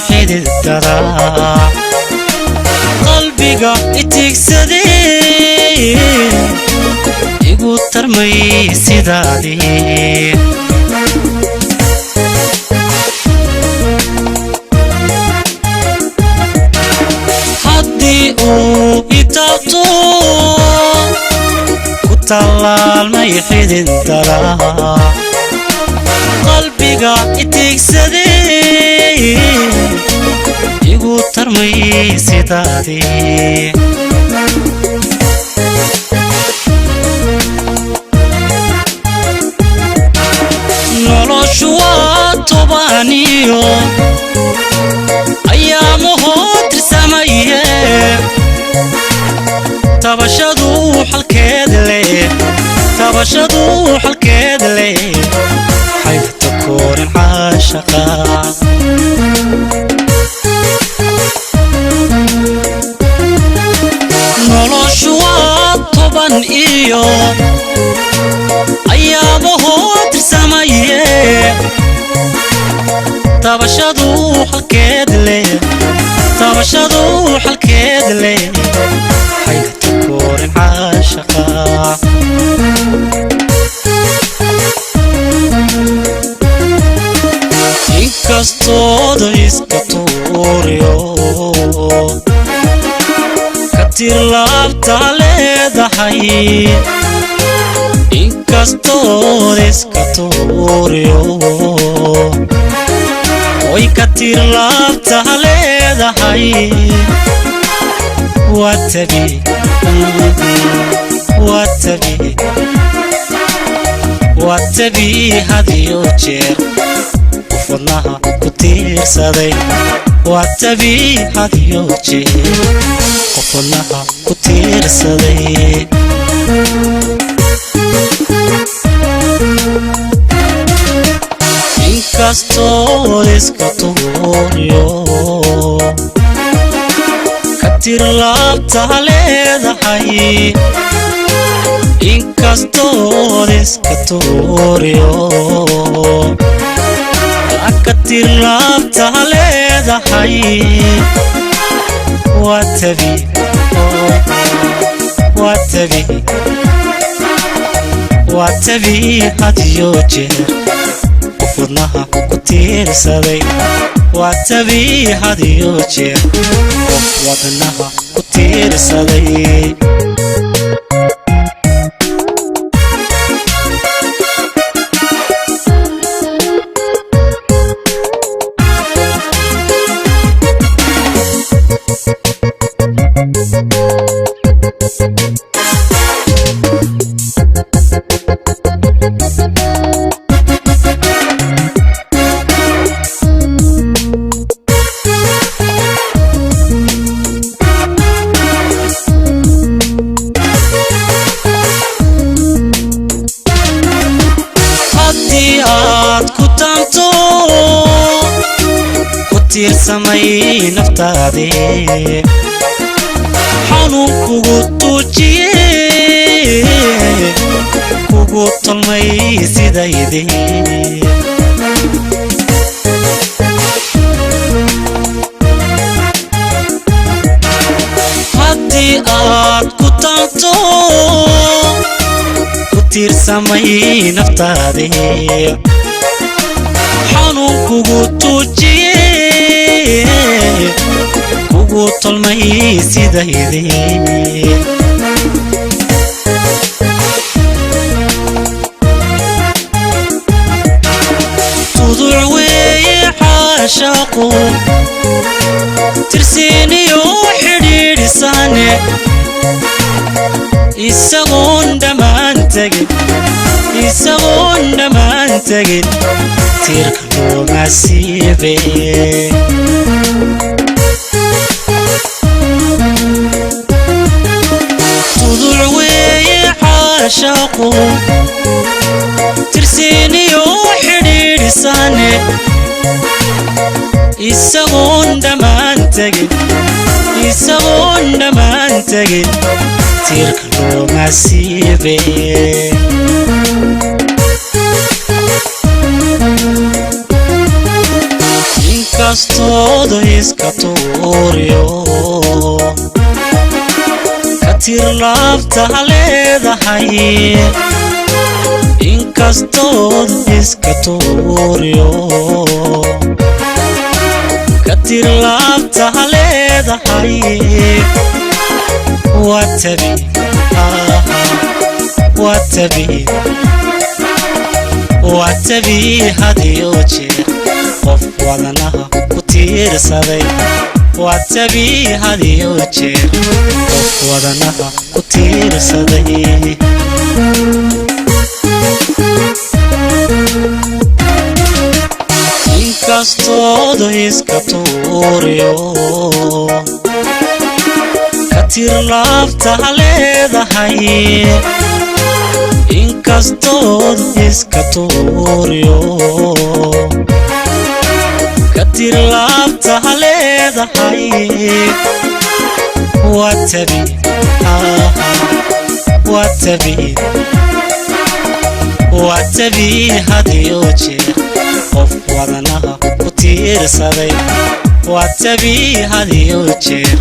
xidid daraa qalbiga itigsadee igu tarmay sidaadii haddii uu itaabto ku tallaalmay xidid daraa qalbiga itigsadee igu tarmay sidaadii noloshu waa tobaniyo ayaamuhoo tirsamaye tabashadu xalkeed leh xaybta koorin caashaqa noloshu waa toban iyo ayaamahoo tirsamaye tabashadu xalkeed leh xaybta koorin caashaqa inkastooda iska tuuriyo ka tir laabta leedahay inkastooda iska tuuriyo oy ka tir laabta leedahay waatabi hadiyo jeer wadnaha ku tiirsaday waatabi hadiyo jeer qof wadnaha ku tiirsaday inkastoo iska tuuriyo ka tir laabta leedahay inkastoo iska tuuriyo ka tir laabta leedahay waatabi hadiyo jeer qof wadnaha ku tiirsaday waatabi hadiyo jeer qof wadnaha ku tiirsaday tiirsamay naftaadii xanuun kugu tuujiyey kugu tolmay sidaydii haddii aad ku taanto ku tiirsamay naftaadii xanuun kugu tuujiyey kugu tolmay sidaydii tuduc weeye caashaqu tirsiiniyo xidhiidhisane isagoon dhammaan tegin tiirka looma siibe tuduc weeye caashaqu tirsiiniyo xidhiidhisane isagoon dhammaan tegin tiirka looma siibe inkastoodu iska tuuriyo ka tir laabta leedahay inkastoodu iska tuuriyo ka tir laabta leedahay watabi hadiyo jeer qof wadanaha ku tiirsaday watabi hadiyo jeer qof wadanaha ku tiirsaday inkastoodu iska tuuriyo ka tir laabta leedahay inkastoodu iska tuuriyo ka tir laabta leedahay watabi hadiyo jeer qof wadanaha ku tiirsaday watabi hadiyo jeer